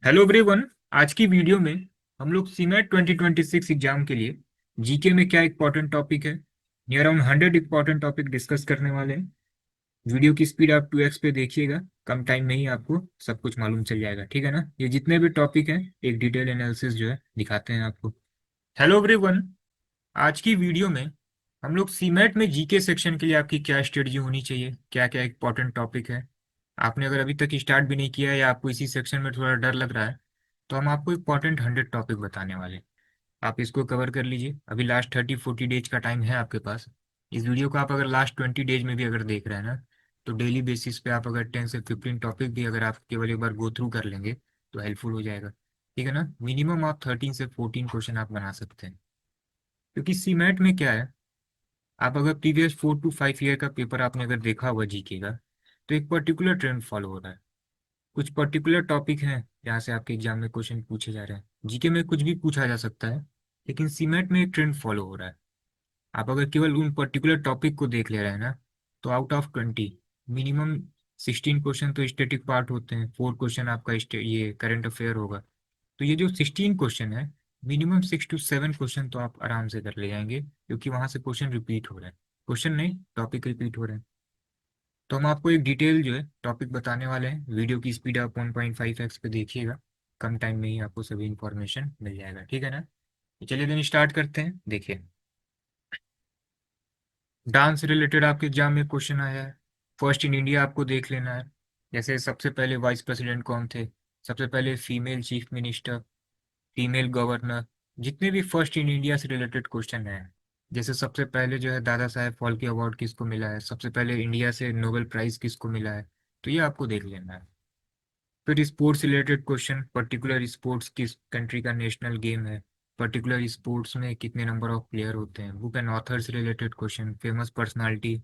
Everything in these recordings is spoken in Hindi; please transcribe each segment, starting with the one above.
Hello everyone. आज की वीडियो में हम लोग सीमेट 2026 एग्जाम के लिए जीके में क्या इंपॉर्टेंट टॉपिक है, near around 100 important topic discuss करने वाले हैं। वीडियो की स्पीड आप 2x पे देखिएगा, कम टाइम में ही आपको सब कुछ मालूम चल जाएगा, ठीक है ना। ये जितने भी टॉपिक हैं एक डिटेल एनालिसिस जो है दिखाते हैं आपको। हेलो एवरीवन, आज की वीडियो में हम लोग सीमेट में जीके सेक्शन के लिए आपकी क्या स्ट्रेटजी होनी चाहिए, क्या क्या इंपॉर्टेंट टॉपिक है। आपने अगर अभी तक स्टार्ट भी नहीं किया है या आपको इसी सेक्शन में थोड़ा डर लग रहा है, तो हम आपको इंपॉर्टेंट 100 टॉपिक बताने वाले हैं। आप इसको कवर कर लीजिए। अभी लास्ट 30-40 डेज का टाइम है आपके पास। इस वीडियो को आप अगर लास्ट 20 डेज में भी अगर देख रहे हैं ना, तो डेली बेसिस पे आप अगर 10 से 15 टॉपिक भी अगर आप केवल एक बार गो थ्रू कर लेंगे तो हेल्पफुल हो जाएगा, ठीक है ना। मिनिमम आप 13 से 14 क्वेश्चन आप बना सकते हैं, क्योंकि सीमेट में क्या है, आप अगर प्रीवियस 4 to 5 ईयर का पेपर आपने अगर देखा हुआ जीके का, तो एक पर्टिकुलर ट्रेंड फॉलो हो रहा है। कुछ पर्टिकुलर टॉपिक हैं जहाँ से आपके एग्जाम में क्वेश्चन पूछे जा रहे हैं। जीके में कुछ भी पूछा जा सकता है, लेकिन सीमेट में एक ट्रेंड फॉलो हो रहा है। आप अगर केवल उन पर्टिकुलर टॉपिक को देख ले रहे हैं ना, तो आउट ऑफ 20 मिनिमम 16 क्वेश्चन तो स्टेटिक पार्ट होते हैं, 4 क्वेश्चन आपका ये करंट अफेयर होगा। तो ये जो 16 क्वेश्चन है, मिनिमम 6 to 7 क्वेश्चन तो आप आराम से कर ले जाएंगे, क्योंकि वहां से क्वेश्चन रिपीट हो रहे हैं। क्वेश्चन नहीं, टॉपिक रिपीट हो रहे हैं। तो हम आपको एक डिटेल जो है टॉपिक बताने वाले हैं। वीडियो की स्पीड आप 1.5x पे देखिएगा, कम टाइम में ही आपको सभी इंफॉर्मेशन मिल जाएगा, ठीक है ना। तो चलिए दिन स्टार्ट करते हैं। देखिए, डांस रिलेटेड आपके एग्जाम में क्वेश्चन आया है। फर्स्ट इन इंडिया आपको देख लेना है। जैसे सबसे पहले वाइस प्रेसिडेंट कौन थे, सबसे पहले female chief minister, female governor, जितने भी फर्स्ट इन इंडिया से रिलेटेड क्वेश्चन है। जैसे सबसे पहले जो है दादा साहेब फाल्के अवार्ड किसको मिला है, सबसे पहले इंडिया से नोबेल प्राइज किसको मिला है, तो ये आपको देख लेना है। फिर sports related question, particular sports किस कंट्री का नेशनल गेम है, पर्टिकुलर स्पोर्ट्स में कितने नंबर ऑफ प्लेयर होते हैं। Book and authors related question, famous personality,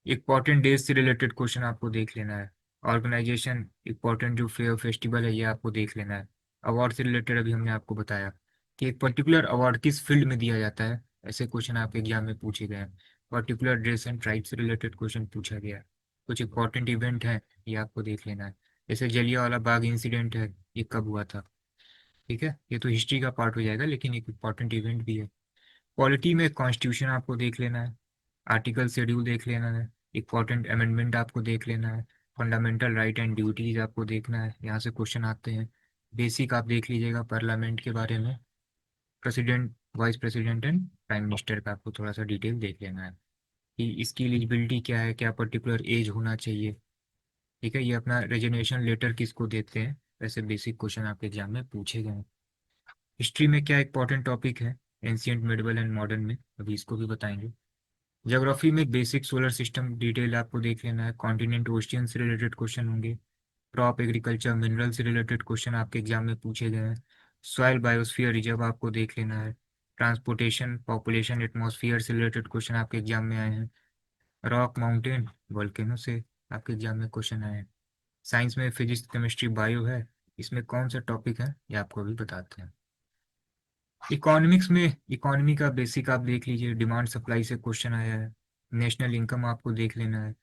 important days से रिलेटेड क्वेश्चन आपको देख लेना है। ऑर्गेनाइजेशन, इंपॉर्टेंट जो फेयर फेस्टिवल है ये आपको देख लेना है। अवार्ड से रिलेटेड अभी हमने आपको बताया कि एक पर्टिकुलर अवार्ड किस फील्ड में दिया जाता है, ऐसे क्वेश्चन आपके एग्जाम में पूछे गए हैं। पर्टिकुलर ड्रेस एंड ट्राइब से रिलेटेड क्वेश्चन पूछा गया है। कुछ इंपॉर्टेंट इवेंट है, ये आपको देख लेना है। जैसे जलियांवाला बाग इंसिडेंट है, ये कब हुआ था, ठीक है। ये तो हिस्ट्री का पार्ट हो जाएगा, लेकिन एक इंपॉर्टेंट इवेंट भी है। पॉलिटी में कॉन्स्टिट्यूशन आपको देख लेना है, आर्टिकल शेड्यूल देख लेना है, इंपॉर्टेंट अमेंडमेंट आपको देख लेना है, फंडामेंटल राइट एंड ड्यूटीज आपको देखना है, यहाँ से क्वेश्चन आते हैं। बेसिक आप देख लीजिएगा पार्लियामेंट के बारे में, president, vice president and prime minister का आपको थोड़ा सा डिटेल देख लेना है कि इसकी एलिजिबिलिटी क्या है, क्या पर्टिकुलर एज होना चाहिए, ठीक है। ये अपना रेजिग्नेशन लेटर किसको देते हैं, वैसे बेसिक क्वेश्चन आपके एग्जाम में पूछे गए हैं। हिस्ट्री में क्या इंपॉर्टेंट टॉपिक है, एंशियंट, मिडिवल एंड मॉडर्न में, अभी इसको भी बताएंगे। ज्योग्राफी में बेसिक सोलर सिस्टम डिटेल आपको देख लेना है, कॉन्टिनेंट ओशियन से रिलेटेड क्वेश्चन होंगे। क्रॉप एग्रीकल्चर मिनरल से रिलेटेड क्वेश्चन आपके एग्जाम में पूछे गए हैं। सॉइल बायोस्फीयर रिजर्व आपको देख लेना है। ट्रांसपोर्टेशन, पॉपुलेशन, एटमॉस्फेयर से रिलेटेड क्वेश्चन आपके एग्जाम में आए हैं। रॉक, माउंटेन, वोल्केनो से आपके एग्जाम में क्वेश्चन आए हैं। साइंस में फिजिक्स, केमिस्ट्री, बायो है, इसमें कौन सा टॉपिक है ये आपको अभी बताते हैं। इकोनॉमिक्स में इकोनॉमी का बेसिक आप देख लीजिए, डिमांड सप्लाई से क्वेश्चन आया है। नेशनल इनकम आपको देख लेना है।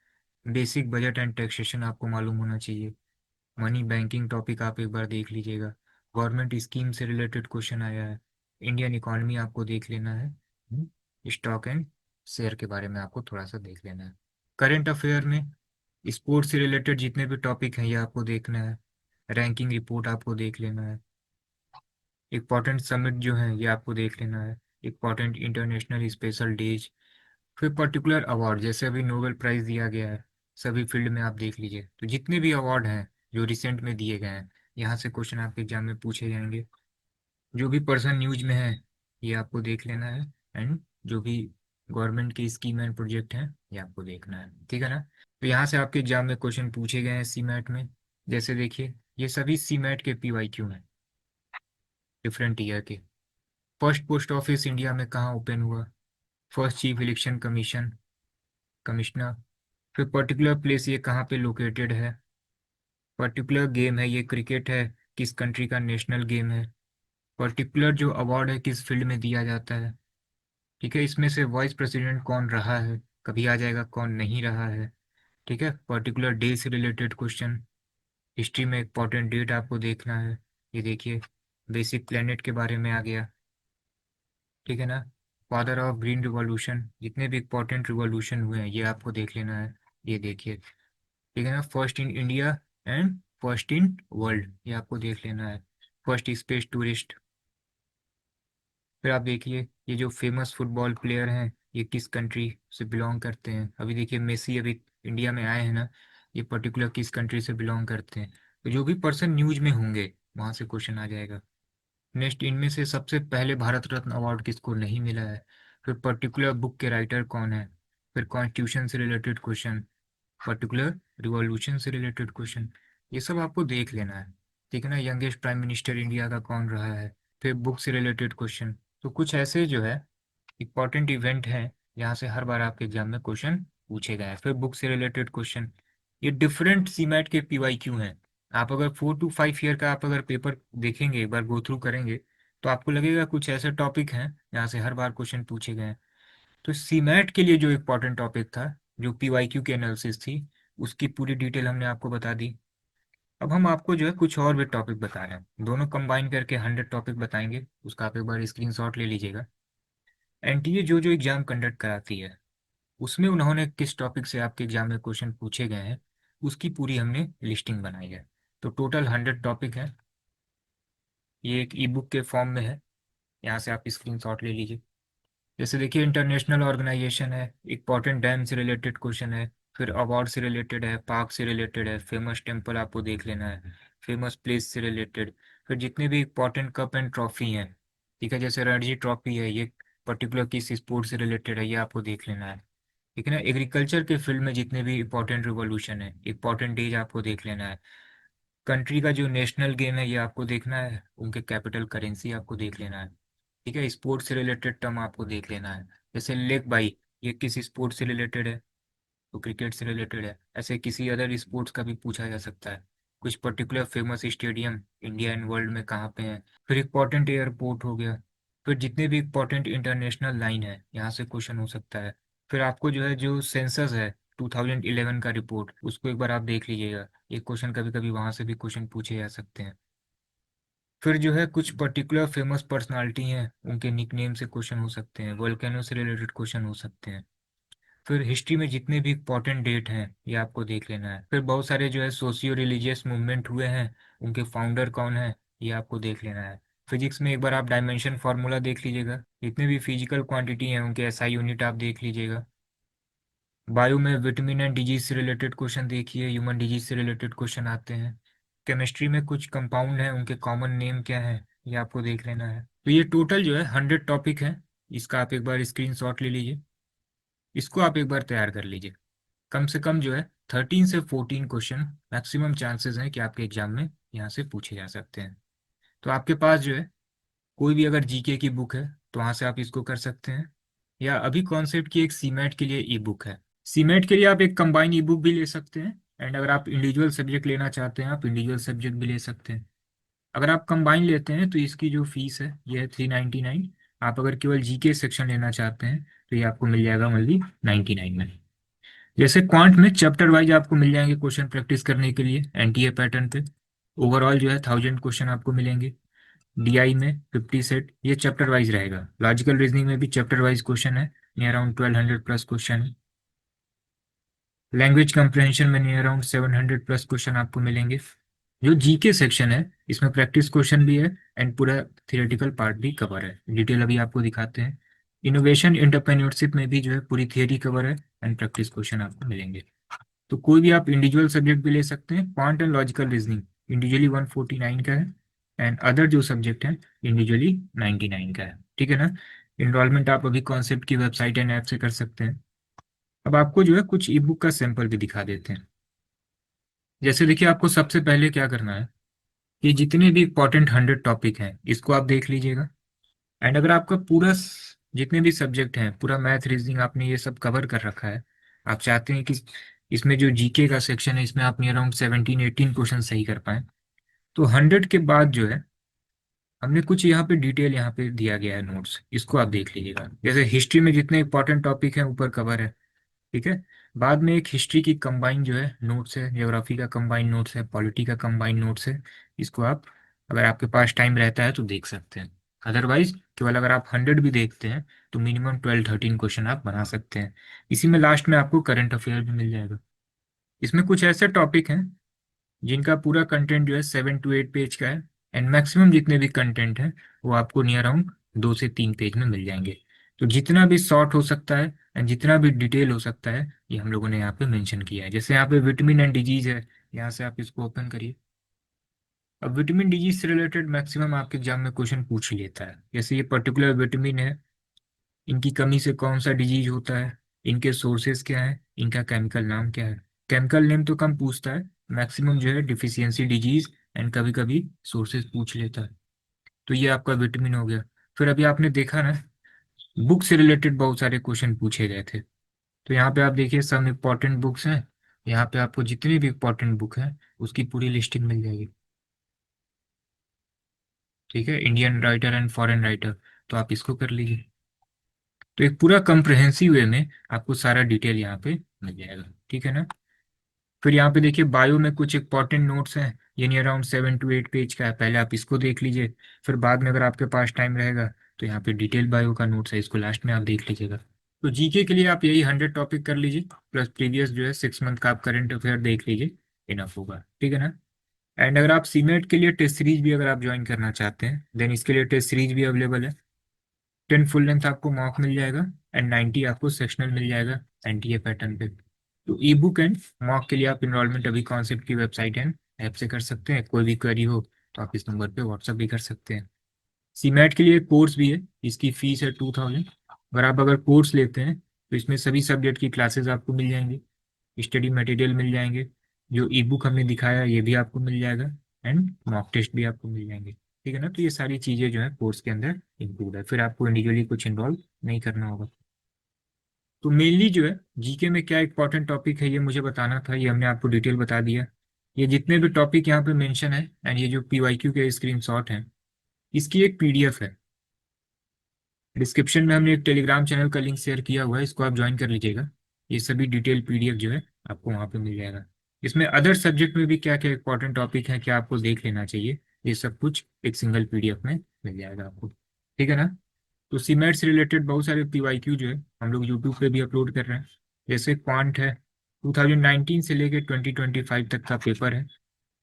बेसिक बजट एंड टैक्सेशन आपको मालूम होना चाहिए। मनी बैंकिंग टॉपिक आप एक बार देख लीजिएगा। गवर्नमेंट स्कीम से रिलेटेड क्वेश्चन आया है। इंडियन इकोनॉमी आपको देख लेना है। स्टॉक एंड शेयर के बारे में आपको थोड़ा सा देख लेना है। करंट अफेयर में स्पोर्ट्स से रिलेटेड जितने भी टॉपिक हैं ये आपको देखना है। रैंकिंग रिपोर्ट आपको देख लेना है। इम्पॉर्टेंट समिट जो है ये आपको देख लेना है। इम्पॉर्टेंट इंटरनेशनल स्पेशल डेज, फिर पर्टिकुलर अवार्ड, जैसे अभी नोबेल प्राइज दिया गया है, सभी फील्ड में आप देख लीजिए। तो जितने भी अवार्ड हैं जो रिसेंट में दिए गए हैं, यहाँ से क्वेश्चन आपके एग्जाम में पूछे जाएंगे। जो भी पर्सन न्यूज में है ये आपको देख लेना है। एंड जो भी गवर्नमेंट के स्कीम एंड प्रोजेक्ट हैं ये आपको देखना है, ठीक है ना। तो यहाँ से आपके एग्जाम में क्वेश्चन पूछे गए हैं सीमैट में। जैसे देखिए, ये सभी सीमैट के PYQ हैं, डिफरेंट ईयर के। फर्स्ट पोस्ट ऑफिस इंडिया में कहाँ ओपन हुआ, first chief election commission, commissioner, फिर पर्टिकुलर प्लेस ये कहाँ पे लोकेटेड है, पर्टिकुलर गेम है ये क्रिकेट है, किस कंट्री का नेशनल गेम है, पर्टिकुलर जो अवार्ड है किस फील्ड में दिया जाता है, ठीक है। इसमें से वाइस प्रेसिडेंट कौन रहा है, कभी आ जाएगा कौन नहीं रहा है, ठीक है। पर्टिकुलर डे से रिलेटेड क्वेश्चन, हिस्ट्री में इंपॉर्टेंट डेट आपको देखना है। ये देखिए, बेसिक प्लेनेट के बारे में आ गया, ठीक है ना। फादर ऑफ ग्रीन रिवॉल्यूशन, जितने भी इंपॉर्टेंट रिवॉल्यूशन हुए हैं ये आपको देख लेना है। ये देखिए, ठीक है ना। First in India and first in world, ये आपको देख लेना है। First space tourist. फिर आप देखिए, ये जो फेमस फुटबॉल प्लेयर हैं ये किस कंट्री से बिलोंग करते हैं। अभी देखिए मेसी अभी इंडिया में आए हैं ना, ये पर्टिकुलर किस कंट्री से बिलोंग करते हैं। तो जो भी पर्सन न्यूज में होंगे वहां से क्वेश्चन आ जाएगा। नेक्स्ट, इनमें से सबसे पहले भारत रत्न अवार्ड किसको नहीं मिला है। फिर पर्टिकुलर बुक के राइटर कौन है। फिर कॉन्स्टिट्यूशन से रिलेटेड क्वेश्चन, पर्टिकुलर रिवॉल्यूशन से रिलेटेड क्वेश्चन, ये सब आपको देख लेना है, ठीक है ना। यंगेस्ट प्राइम मिनिस्टर इंडिया का कौन रहा है। फिर बुक से रिलेटेड क्वेश्चन। तो कुछ ऐसे जो है इंपॉर्टेंट इवेंट हैं जहाँ से हर बार आपके एग्जाम में क्वेश्चन पूछे गए हैं। फिर बुक से रिलेटेड क्वेश्चन, ये डिफरेंट सीमैट के पीवाईक्यू हैं। आप अगर 4 to 5 ईयर का आप अगर पेपर देखेंगे, एक बार गो थ्रू करेंगे, तो आपको लगेगा कुछ ऐसे टॉपिक हैं जहाँ से हर बार क्वेश्चन पूछे गए हैं। तो सीमैट के लिए जो इम्पोर्टेंट टॉपिक था, जो पीवाईक्यू की एनालिसिस थी, उसकी पूरी डिटेल हमने आपको बता दी। अब हम आपको जो है कुछ और भी टॉपिक बता रहे हैं, दोनों कंबाइन करके 100 टॉपिक बताएंगे। उसका आप एक बार स्क्रीनशॉट ले लीजिएगा। एनटीए जो जो एग्जाम कंडक्ट कराती है उसमें उन्होंने किस टॉपिक से आपके एग्जाम में क्वेश्चन पूछे गए हैं, उसकी पूरी हमने लिस्टिंग बनाई है। तो टोटल 100 टॉपिक है। ये एक ई बुक के फॉर्म में है, यहाँ से आप स्क्रीनशॉट ले लीजिए। जैसे देखिए, इंटरनेशनल ऑर्गेनाइजेशन है, इंपॉर्टेंट डैम से रिलेटेड क्वेश्चन है। फिर अवार्ड से रिलेटेड है, पार्क से रिलेटेड है, फेमस टेम्पल आपको देख लेना है, फेमस प्लेस से रिलेटेड। फिर जितने भी इंपॉर्टेंट कप एंड ट्रॉफी हैं, ठीक है, जैसे रणजी ट्रॉफी है, ये पर्टिकुलर किस स्पोर्ट से रिलेटेड है ये आपको देख लेना है, ठीक है ना। एग्रीकल्चर के फील्ड में जितने भी इंपॉर्टेंट रिवॉल्यूशन है, इंपॉर्टेंट डेज आपको देख लेना है। कंट्री का जो नेशनल गेम है ये आपको देखना है, उनके कैपिटल करेंसी आपको देख लेना है, ठीक है। स्पोर्ट्स से रिलेटेड टर्म आपको देख लेना है। जैसे लेग बाई, ये किस स्पोर्ट से रिलेटेड है, तो क्रिकेट से रिलेटेड है। ऐसे किसी अदर स्पोर्ट्स का भी पूछा जा सकता है। कुछ particular famous stadium India and world में कहाँ पे हैं। फिर इंपॉर्टेंट एयरपोर्ट हो गया। फिर जितने भी इंपॉर्टेंट इंटरनेशनल लाइन है यहाँ से क्वेश्चन हो सकता है। फिर आपको जो है जो सेंसस है 2011 का रिपोर्ट, उसको एक बार आप देख लीजिएगा, एक क्वेश्चन कभी कभी वहां से भी क्वेश्चन पूछे जा सकते हैं। फिर जो है कुछ पर्टिकुलर फेमस पर्सनालिटी हैं उनके निक नेम से क्वेश्चन हो सकते हैं, वोल्केनो से रिलेटेड क्वेश्चन हो सकते हैं। फिर हिस्ट्री में जितने भी इंपॉर्टेंट डेट हैं ये आपको देख लेना है। फिर बहुत सारे जो है सोशियो रिलीजियस मूवमेंट हुए हैं, उनके फाउंडर कौन है ये आपको देख लेना है। फिजिक्स में एक बार आप डायमेंशन फार्मूला देख लीजिएगा, जितने भी फिजिकल क्वांटिटी हैं उनके एसआई यूनिट आप देख लीजिएगा। बायो में विटामिन एंड डिजीज से रिलेटेड क्वेश्चन देखिए, ह्यूमन डिजीज से रिलेटेड क्वेश्चन आते हैं। केमिस्ट्री में कुछ कंपाउंड हैं उनके कॉमन नेम क्या है ये आपको देख लेना है। तो ये टोटल जो है 100 टॉपिक है। इसका आप एक बार स्क्रीनशॉट ले लीजिए, इसको आप एक बार तैयार कर लीजिए। कम से कम जो है 13 से 14 क्वेश्चन मैक्सिमम चांसेस हैं कि आपके एग्जाम में यहाँ से पूछे जा सकते हैं। तो आपके पास जो है कोई भी अगर जीके की बुक है तो वहाँ से आप इसको कर सकते हैं, या अभी कॉन्सेप्ट की एक सीमेट के लिए ई बुक है। सीमेट के लिए आप एक कंबाइन ई बुक भी ले सकते हैं, एंड अगर आप इंडिविजुअल सब्जेक्ट लेना चाहते हैं आप इंडिविजुअल सब्जेक्ट भी ले सकते हैं। अगर आप कंबाइन लेते हैं तो इसकी जो फीस है ये है 399। आप अगर केवल जीके सेक्शन लेना चाहते हैं तो ये आपको मिल जाएगा ओनली 99 में। जैसे क्वांट में चैप्टर वाइज आपको मिल जाएंगे क्वेश्चन प्रैक्टिस करने के लिए एनटीए पैटर्न पे। ओवरऑल जो है 1000 क्वेश्चन आपको मिलेंगे। डीआई में 50 सेट, ये चैप्टर वाइज रहेगा। लॉजिकल रीजनिंग में भी चैप्टर वाइज क्वेश्चन है, नियर अराउंड 1200 प्लस क्वेश्चन है। लैंग्वेज कंप्रहेंशन में नियर अराउंड 700 प्लस क्वेश्चन आपको मिलेंगे। जो जीके सेक्शन है इसमें प्रैक्टिस क्वेश्चन भी है एंड पूरा थियोरेटिकल पार्ट भी कवर है, डिटेल अभी आपको दिखाते हैं। इनोवेशन एंटरप्रेन्योरशिप में भी जो है पूरी थियोरी कवर है एंड प्रैक्टिस क्वेश्चन आपको मिलेंगे। तो कोई भी आप इंडिविजुअल सब्जेक्ट भी ले सकते हैं। Quant and logical reasoning individually 149 का है, एंड अदर जो सब्जेक्ट है इंडिविजुअली 99 का है, ठीक है ना। इनरोलमेंट आप अभी कॉन्सेप्ट की वेबसाइट एंड ऐप से कर सकते हैं। अब आपको जो है कुछ ई बुक का सैंपल भी दिखा देते हैं। जैसे देखिए, आपको सबसे पहले क्या करना है कि जितने भी इंपॉर्टेंट 100 टॉपिक हैं इसको आप देख लीजिएगा। एंड अगर आपका पूरा जितने भी सब्जेक्ट हैं, पूरा मैथ रीजनिंग आपने ये सब कवर कर रखा है, आप चाहते हैं कि इसमें जो जीके का सेक्शन है इसमें आप नियर अराउंड 17-18 क्वेश्चन सही कर पाए, तो 100 के बाद जो है हमने कुछ यहाँ पे डिटेल यहाँ पे दिया गया है नोट्स, इसको आप देख लीजिएगा। जैसे हिस्ट्री में जितने इंपॉर्टेंट टॉपिक हैं ऊपर कवर है, ठीक है। बाद में एक हिस्ट्री की कंबाइन जो है नोट्स है, ज्योग्राफी का कंबाइन नोट्स है, पॉलिटी का कंबाइन नोट्स है। इसको आप, अगर आपके पास टाइम रहता है तो देख सकते हैं। अदरवाइज केवल अगर आप 100 भी देखते हैं तो मिनिमम 12-13 क्वेश्चन आप बना सकते हैं। इसी में लास्ट में आपको करंट अफेयर भी मिल जाएगा। इसमें कुछ ऐसे टॉपिक हैं जिनका पूरा कंटेंट जो है 7 to 8 पेज का है, एंड मैक्सिमम जितने भी कंटेंट हैं वो आपको नियर अराउंड 2 से 3 पेज में मिल जाएंगे। तो जितना भी शॉर्ट हो सकता है एंड जितना भी डिटेल हो सकता है ये हम लोगों ने यहाँ पे मेंशन किया है। जैसे यहाँ पे विटामिन एंड डिजीज है, यहाँ से आप इसको ओपन करिए। अब विटामिन डिजीज से रिलेटेड मैक्सिमम आपके एग्जाम में क्वेश्चन पूछ लेता है। जैसे ये पर्टिकुलर विटामिन है, इनकी कमी से कौन सा डिजीज होता है, इनके सोर्सेज क्या है, इनका केमिकल नाम क्या है। केमिकल नेम तो कम पूछता है, मैक्सिमम जो है डिफिशियंसी डिजीज एंड कभी कभी सोर्सेज पूछ लेता है। तो ये आपका विटामिन हो गया। फिर अभी आपने देखा ना, बुक से रिलेटेड बहुत सारे क्वेश्चन पूछे गए थे। तो यहाँ पे आप देखिए सब इम्पोर्टेंट बुक्स हैं। यहाँ पे आपको जितनी भी इम्पोर्टेंट बुक हैं उसकी पूरी लिस्टिंग मिल जाएगी। ठीक है, Indian writer and foreign writer, तो आप इसको कर लीजिए। तो एक पूरा कंप्रहेंसिव वे में आपको सारा डिटेल यहाँ पे मिल जाएगा। ठीक है ना। फिर यहाँ पे देखिए बायो में कुछ इंपॉर्टेंट नोट्स हैं, यानी अराउंड 7 to 8 पेज का है, पहले आप इसको देख लीजिए। फिर बाद में अगर आपके पास टाइम रहेगा तो यहाँ पे डिटेल बायो का नोट्स है, इसको लास्ट में आप देख लीजिएगा। तो जीके के लिए आप यही 100 टॉपिक कर लीजिए, प्लस प्रीवियस जो है 6 मंथ का आप करंट अफेयर देख लीजिए, इनफ होगा। ठीक है ना। एंड अगर आप सीमेट के लिए टेस्ट सीरीज भी अगर आप ज्वाइन करना चाहते हैं देन इसके लिए टेस्ट सीरीज भी अवेलेबल है। 10 फुल लेंथ आपको मॉक मिल जाएगा एंड 90 आपको सेक्शनल मिल जाएगा एनटीए पैटर्न पे। तो ई बुक एंड मॉक के लिए आप इनरोलमेंट अभी कॉन्सेप्ट की वेबसाइट एंड ऐप से कर सकते हैं। कोई भी क्वेरी हो तो आप इस नंबर पे व्हाट्सअप भी कर सकते हैं। सीमैट के लिए कोर्स भी है, इसकी फीस है 2000। अगर कोर्स लेते हैं तो इसमें सभी सब्जेक्ट की क्लासेस आपको मिल जाएंगी, स्टडी मटेरियल मिल जाएंगे, जो ई बुक हमने दिखाया ये भी आपको मिल जाएगा, एंड मॉक टेस्ट भी आपको मिल जाएंगे। ठीक है ना। तो ये सारी चीज़ें जो है कोर्स के अंदर इंक्लूड है, फिर आपको इंडिविजुअली कुछ इन्वॉल्व नहीं करना होगा। तो मेनली जो है जीके में क्या इंपॉर्टेंट टॉपिक है ये मुझे बताना था, ये हमने आपको डिटेल बता दिया। ये जितने भी टॉपिक यहाँ पे मेंशन है एंड ये जो पीवाईक्यू के स्क्रीनशॉट हैं, इसकी एक पीडीएफ है। डिस्क्रिप्शन में हमने एक टेलीग्राम चैनल का लिंक शेयर किया हुआ है, इसको आप ज्वाइन कर लीजिएगा। ये सभी डिटेल पीडीएफ जो है आपको वहाँ पे मिल जाएगा। इसमें अदर सब्जेक्ट में भी क्या क्या इंपॉर्टेंट टॉपिक है, क्या आपको देख लेना चाहिए, ये सब कुछ एक सिंगल पीडीएफ में मिल जाएगा आपको। ठीक है ना। तो सीमेट से रिलेटेड बहुत सारे पीवाईक्यू जो है हम लोग यूट्यूब पे भी अपलोड कर रहे हैं। जैसे क्वांट है, 2019 से लेके 2025 तक का पेपर है।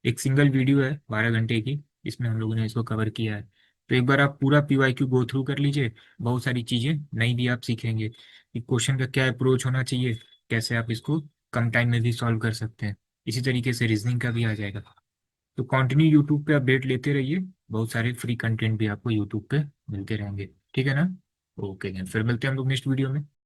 एक सिंगल वीडियो है 12 घंटे की, इसमें हम लोगों ने इसको कवर किया है। तो एक बार आप पूरा पीवाईक्यू गो थ्रू कर लीजिए, बहुत सारी चीज़ें नई भी आप सीखेंगे कि क्वेश्चन का क्या अप्रोच होना चाहिए, कैसे आप इसको कम टाइम में भी सॉल्व कर सकते हैं। इसी तरीके से रीजनिंग का भी आ जाएगा। तो कंटिन्यू यूट्यूब पे अपडेट लेते रहिए, बहुत सारे फ्री कंटेंट भी आपको यूट्यूब पे मिलते रहेंगे। ठीक है ना। ओके, फिर मिलते हैं हम लोग नेक्स्ट वीडियो में।